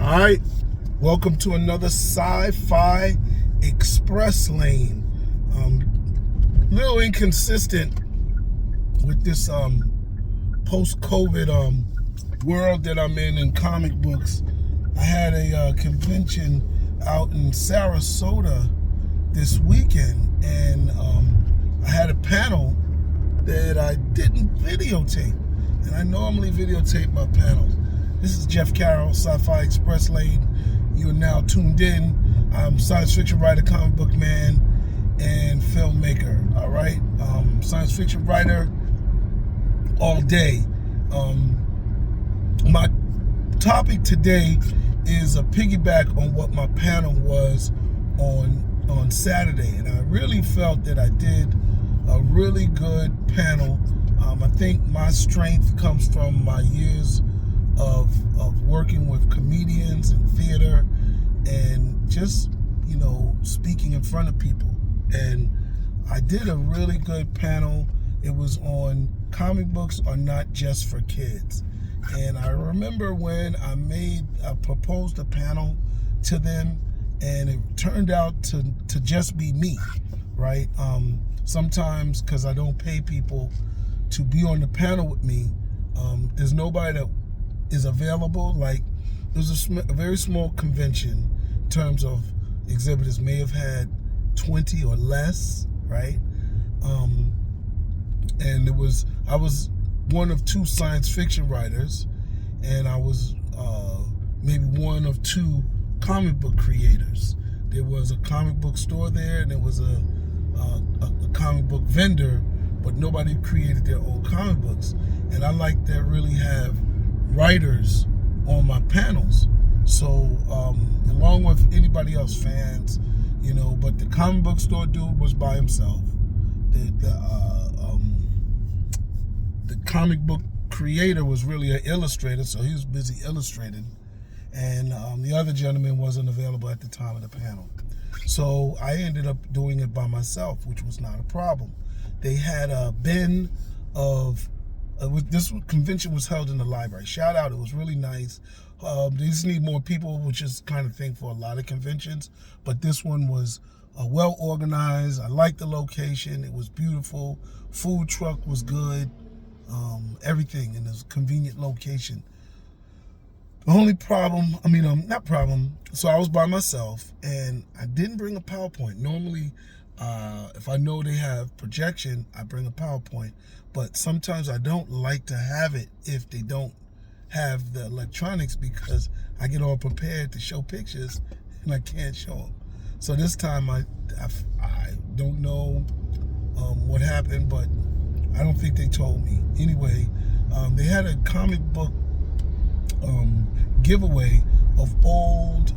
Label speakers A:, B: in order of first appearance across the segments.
A: All right, welcome to another Sci-Fi Express Lane. Little inconsistent with this post-COVID world that I'm in comic books. I had a convention out in Sarasota this weekend, and I had a panel that I didn't videotape, and I normally videotape my panels. This is Jeff Carroll, Sci-Fi Express Lane. You are now tuned in. I'm science fiction writer, comic book man, and filmmaker. All right, science fiction writer all day. My topic today is a piggyback on what my panel was on Saturday, and I really felt that I did a really good panel. I think my strength comes from my years of working with comedians and theater and just, speaking in front of people. And I did a really good panel. It was on comic books are not just for kids. And I remember when I proposed a panel to them, and it turned out to just be me, right? Sometimes, because I don't pay people to be on the panel with me, there's nobody that is available. Like, there's a very small convention in terms of exhibitors, may have had 20 or less, right? And I was one of two science fiction writers, and I was maybe one of two comic book creators. There was a comic book store there, and there was a comic book vendor, but nobody created their own comic books. And I like to really have writers on my panels. So along with anybody else, fans, but the comic book store dude was by himself. The comic book creator was really an illustrator, so he was busy illustrating. And the other gentleman wasn't available at the time of the panel. So I ended up doing it by myself, which was not a problem. They had a bin of, this convention was held in the library. Shout out, it was really nice. They just need more people, which is kind of thing for a lot of conventions. But this one was well organized. I liked the location. It was beautiful. Food truck was good. Everything in this convenient location. The only problem, not problem, so I was by myself, and I didn't bring a PowerPoint. Normally, if I know they have projection, I bring a PowerPoint, but sometimes I don't like to have it if they don't have the electronics, because I get all prepared to show pictures, and I can't show them. So this time, I don't know what happened, but I don't think they told me. Anyway, they had a comic book giveaway of old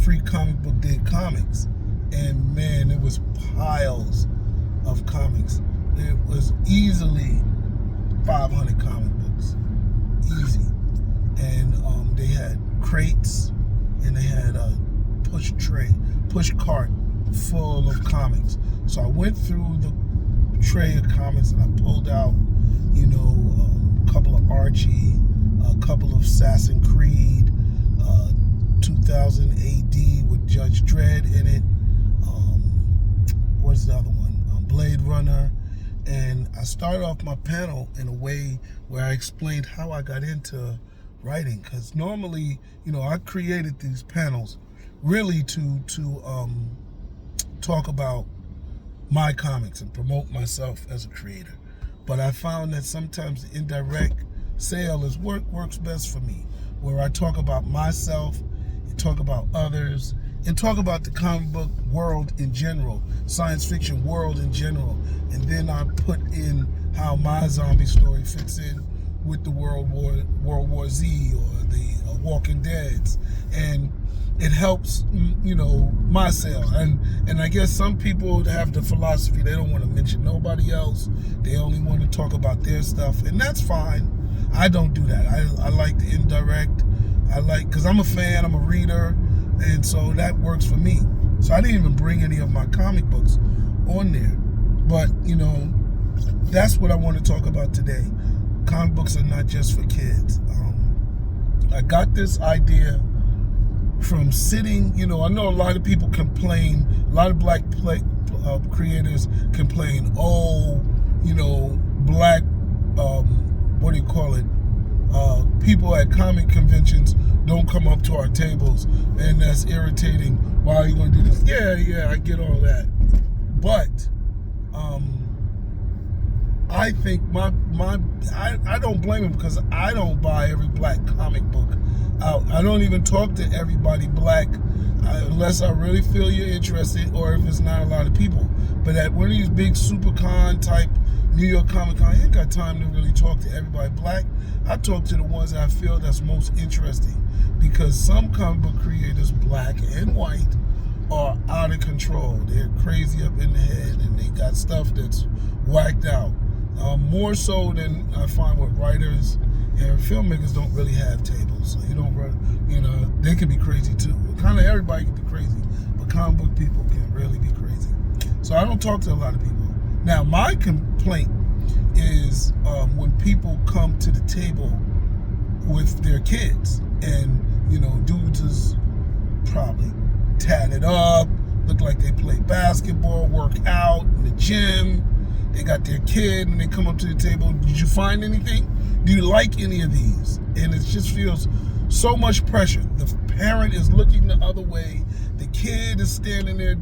A: free comic book day comics, and man, it was piles of comics. It was easily 500 comic books, easy. And they had crates, and they had a push cart full of comics. So I went through the tray of comics, and I pulled out a couple of Archie, a couple of Assassin's Creed, 2000 AD with Judge Dredd in it. What's the other one? Blade Runner. And I started off my panel in a way where I explained how I got into writing, because normally, I created these panels really to talk about my comics and promote myself as a creator. But I found that sometimes the indirect sale works best for me, where I talk about myself and talk about others and talk about the comic book world in general, science fiction world in general, and then I put in how my zombie story fits in with the World War Z or the Walking Deads, and it helps my sale. And I guess some people have the philosophy they don't want to mention nobody else, they only want to talk about their stuff, and that's fine. I don't do that. I like the indirect. Because I'm a fan, I'm a reader, and so that works for me. So I didn't even bring any of my comic books on there. But, that's what I want to talk about today. Comic books are not just for kids. I got this idea from sitting, I know a lot of people complain, a lot of black creators complain, black, what do you call it, people at comic conventions don't come up to our tables, and that's irritating. Why are you going to do this? Yeah, I get all that. But I think I don't blame him, because I don't buy every black comic book out. I don't even talk to everybody black unless I really feel you're interested, or if it's not a lot of people. But at one of these big SuperCon type New York Comic Con, I ain't got time to really talk to everybody black. I talk to the ones that I feel that's most interesting, because some comic book creators, black and white, are out of control. They're crazy up in the head, and they got stuff that's whacked out. More so than I find with writers and filmmakers don't really have tables. So you don't run, they can be crazy too. Kind of everybody can be crazy, but comic book people can really be crazy. So I don't talk to a lot of people. Now, my complaint is when people come to the table with their kids, and dudes is probably tatted up, look like they play basketball, work out in the gym. They got their kid, and they come up to the table. Did you find anything? Do you like any of these? And it just feels so much pressure. The parent is looking the other way. The kid is standing there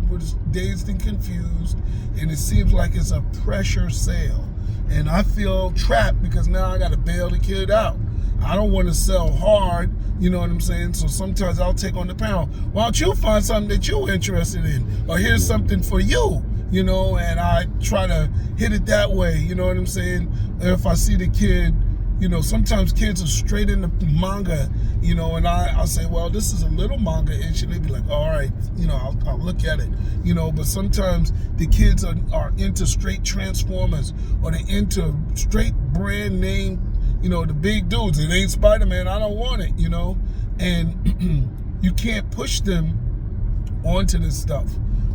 A: dazed and confused, and it seems like it's a pressure sale. And I feel trapped, because now I got to bail the kid out. I don't want to sell hard, you know what I'm saying? So sometimes I'll take on the panel. Why don't you find something that you're interested in? Or here's something for you, and I try to hit it that way, you know what I'm saying? If I see the kid, sometimes kids are straight into manga, and I'll say, well, this is a little manga-ish, and they'd be like, all right, I'll look at it, but sometimes the kids are into straight Transformers, or they're into straight brand name, the big dudes. It ain't Spider-Man, I don't want it, and you can't push them onto this stuff.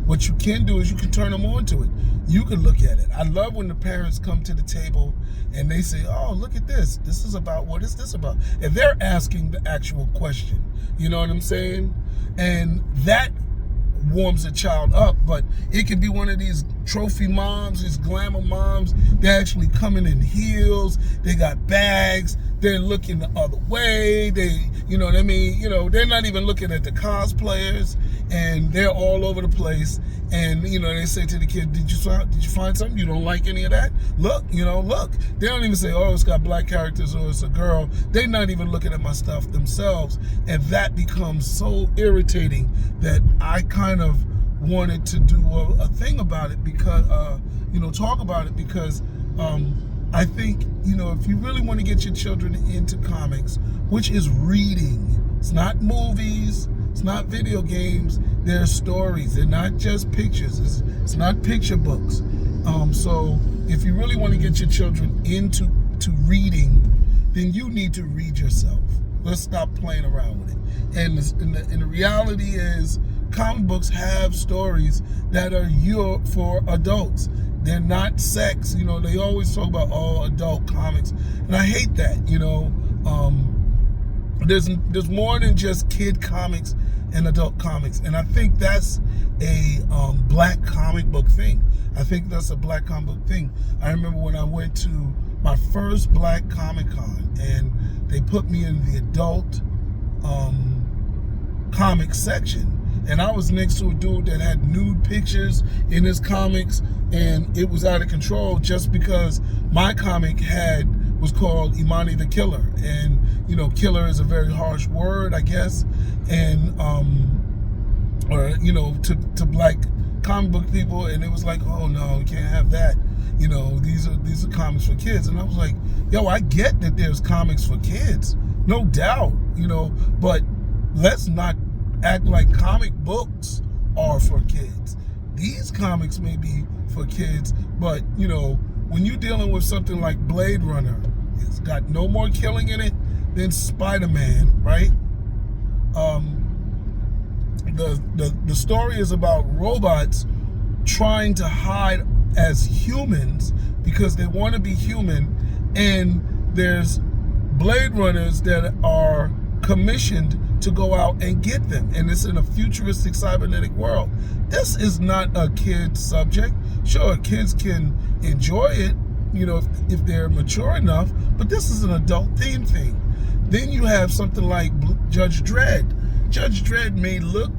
A: What you can do is you can turn them on to it. You can look at it. I love when the parents come to the table and they say, oh, look at this. This is about, what is this about? And they're asking the actual question. You know what I'm saying? And that warms a child up. But it could be one of these trophy moms, these glamour moms. They're actually coming in heels. They got bags. They're looking the other way. They, you know what I mean? They're not even looking at the cosplayers, and they're all over the place. And, they say to the kid, did you find something? You don't like any of that? Look, look. They don't even say, oh, it's got black characters, or it's a girl. They're not even looking at my stuff themselves. And that becomes so irritating that I kind of wanted to do a thing about it, because, talk about it, because I think, if you really want to get your children into comics, which is reading, it's not movies, it's not video games, they're stories. They're not just pictures. It's not picture books. So if you really want to get your children into reading, then you need to read yourself. Let's stop playing around with it. And the reality is, comic books have stories that are for adults. They're not sex. They always talk about adult comics, and I hate that. There's more than just kid comics and adult comics, and I think that's a black comic book thing. I think that's a black comic book thing. I remember when I went to my first black Comic Con, and they put me in the adult comic section. And I was next to a dude that had nude pictures in his comics, and it was out of control just because my comic was called Imani the Killer. And, killer is a very harsh word, I guess. And, to black comic book people. And it was like, oh no, we can't have that. These are comics for kids. And I was like, yo, I get that there's comics for kids, no doubt, but let's not act like comic books are for kids. These comics may be for kids, but when you're dealing with something like Blade Runner, it's got no more killing in it than Spider-Man, right? The story is about robots trying to hide as humans because they want to be human, and there's Blade Runners that are commissioned to go out and get them. And it's in a futuristic cybernetic world. This is not a kid subject. Sure, kids can enjoy it, you know, if they're mature enough, but this is an adult theme thing. Then you have something like Judge Dredd. Judge Dredd may look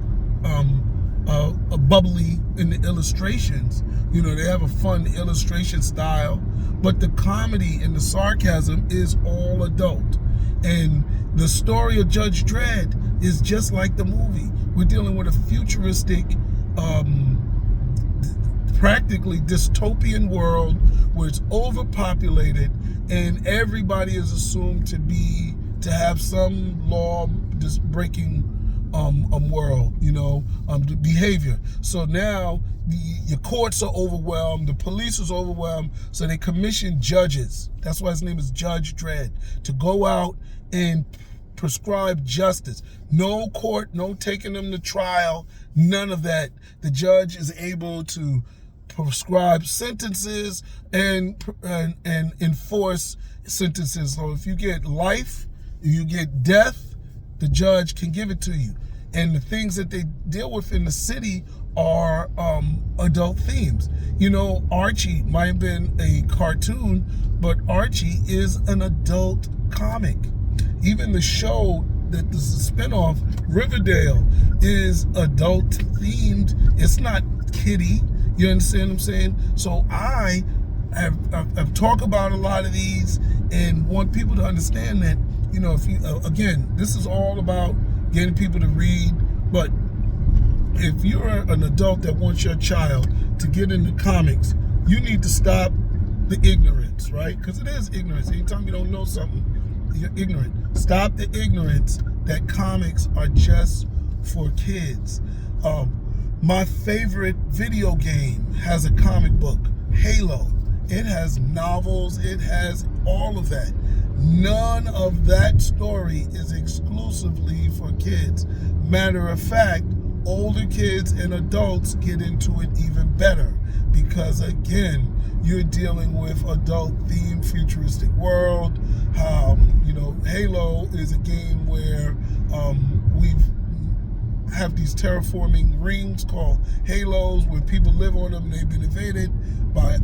A: bubbly in the illustrations. You know, they have a fun illustration style, but the comedy and the sarcasm is all adult. And the story of Judge Dredd is just like the movie. We're dealing with a futuristic, practically dystopian world where it's overpopulated and everybody is assumed to have some law breaking world, you know, behavior. So now your courts are overwhelmed, the police is overwhelmed, so they commission judges. That's why his name is Judge Dredd, to go out and prescribe justice. No court, no taking them to trial, none of that. The judge is able to prescribe sentences and enforce sentences. So if you get life, if you get death, the judge can give it to you. And the things that they deal with in the city are adult themes. You know, Archie might have been a cartoon, but Archie is an adult comic. Even the show that is a spinoff, Riverdale, is adult themed. It's not kiddie. You understand what I'm saying? So I've talked about a lot of these and want people to understand that, you know, if you, again, this is all about getting people to read, but if you're an adult that wants your child to get into comics, you need to stop the ignorance, right? Because it is ignorance. Anytime you don't know something, you're ignorant. Stop the ignorance that comics are just for kids. My favorite video game has a comic book, Halo. It has novels, it has all of that. None of that story is exclusively for kids. Matter of fact, older kids and adults get into it even better because, again, you're dealing with adult-themed futuristic world. You know, Halo is a game where we have these terraforming rings called halos where people live on them and they've been invaded by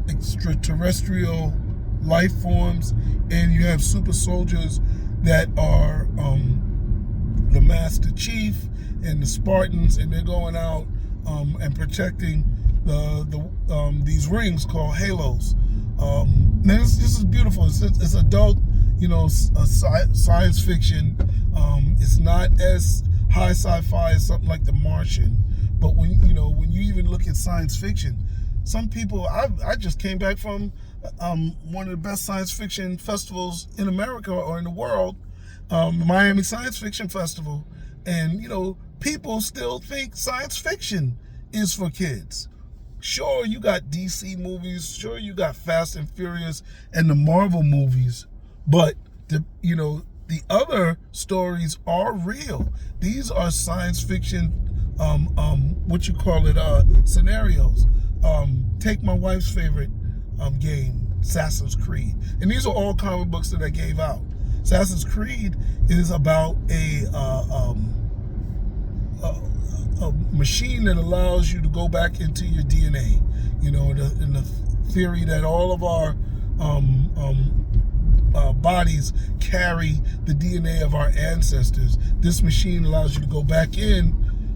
A: extraterrestrial life forms, and you have super soldiers that are the Master Chief and the Spartans, and they're going out and protecting these rings called halos. This is beautiful. It's adult, you know, science fiction. It's not as high sci-fi as something like The Martian, but when you even look at science fiction, some people, I just came back from one of the best science fiction festivals in America or in the world, the Miami Science Fiction Festival, and you know, people still think science fiction is for kids. Sure, you got DC movies, sure you got Fast and Furious and the Marvel movies, but the other stories are real. These are science fiction, scenarios. Take my wife's favorite game, Assassin's Creed. And these are all comic books that I gave out. Assassin's Creed is about a machine that allows you to go back into your DNA. You know, in the theory that all of our bodies carry the DNA of our ancestors. This machine allows you to go back in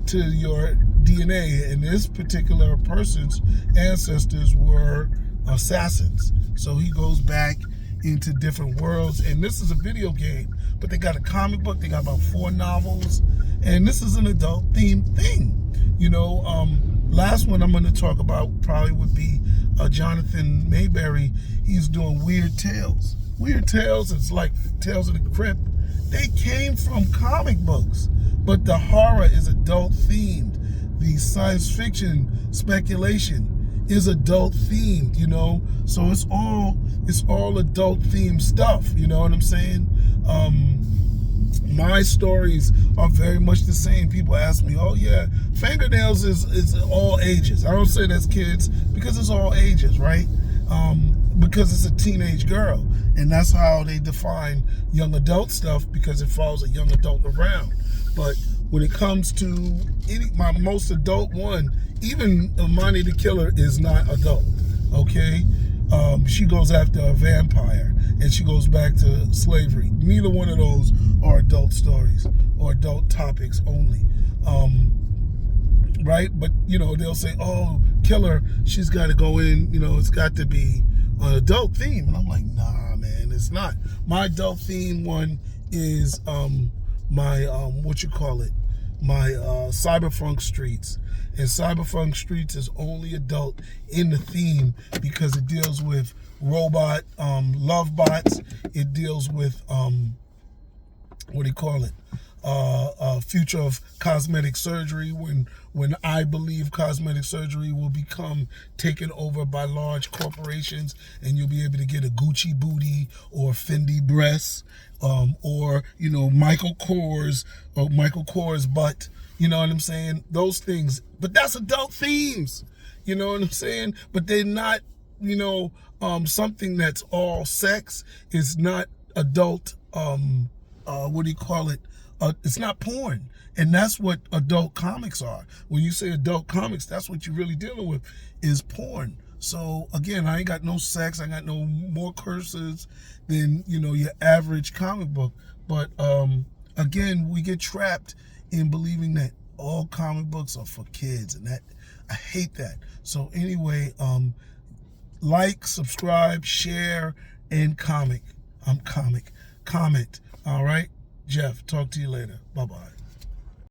A: to your DNA, and this particular person's ancestors were assassins. So he goes back into different worlds, and this is a video game, but they got a comic book, they got about 4 novels, and this is an adult themed thing. You know, last one I'm going to talk about probably would be Jonathan Mayberry. He's doing Weird Tales. Weird Tales is like Tales of the Crypt. They came from comic books, but the horror is adult themed. The science fiction speculation is adult themed, you know. So it's all adult themed stuff, you know what I'm saying? My stories are very much the same. People ask me, oh yeah, Fingernails is all ages. I don't say that's kids because it's all ages, right? because it's a teenage girl, and that's how they define young adult stuff, because it follows a young adult around. But when it comes to my most adult one, even Imani the Killer is not adult, okay? She goes after a vampire, and she goes back to slavery. Neither one of those are adult stories or adult topics only. Right? But, they'll say, oh, Killer, she's got to go in, it's got to be an adult theme. And I'm like, nah, man, it's not. My adult theme one is my, my Cyberpunk Streets. And Cyberpunk Streets is only adult in the theme because it deals with robot love bots. It deals with, future of cosmetic surgery, when I believe cosmetic surgery will become taken over by large corporations, and you'll be able to get a Gucci booty or Fendi breasts, or Michael Kors butt. You know what I'm saying? Those things. But that's adult themes. You know what I'm saying? But they're not, something that's all sex. It's not adult, it's not porn. And that's what adult comics are. When you say adult comics, that's what you're really dealing with, is porn. So again, I ain't got no sex. I got no more curses than, your average comic book. But again, we get trapped in believing that all comic books are for kids, and that I hate that. So anyway, like, subscribe, share, and comment. All right, Jeff, talk to you later. Bye-bye.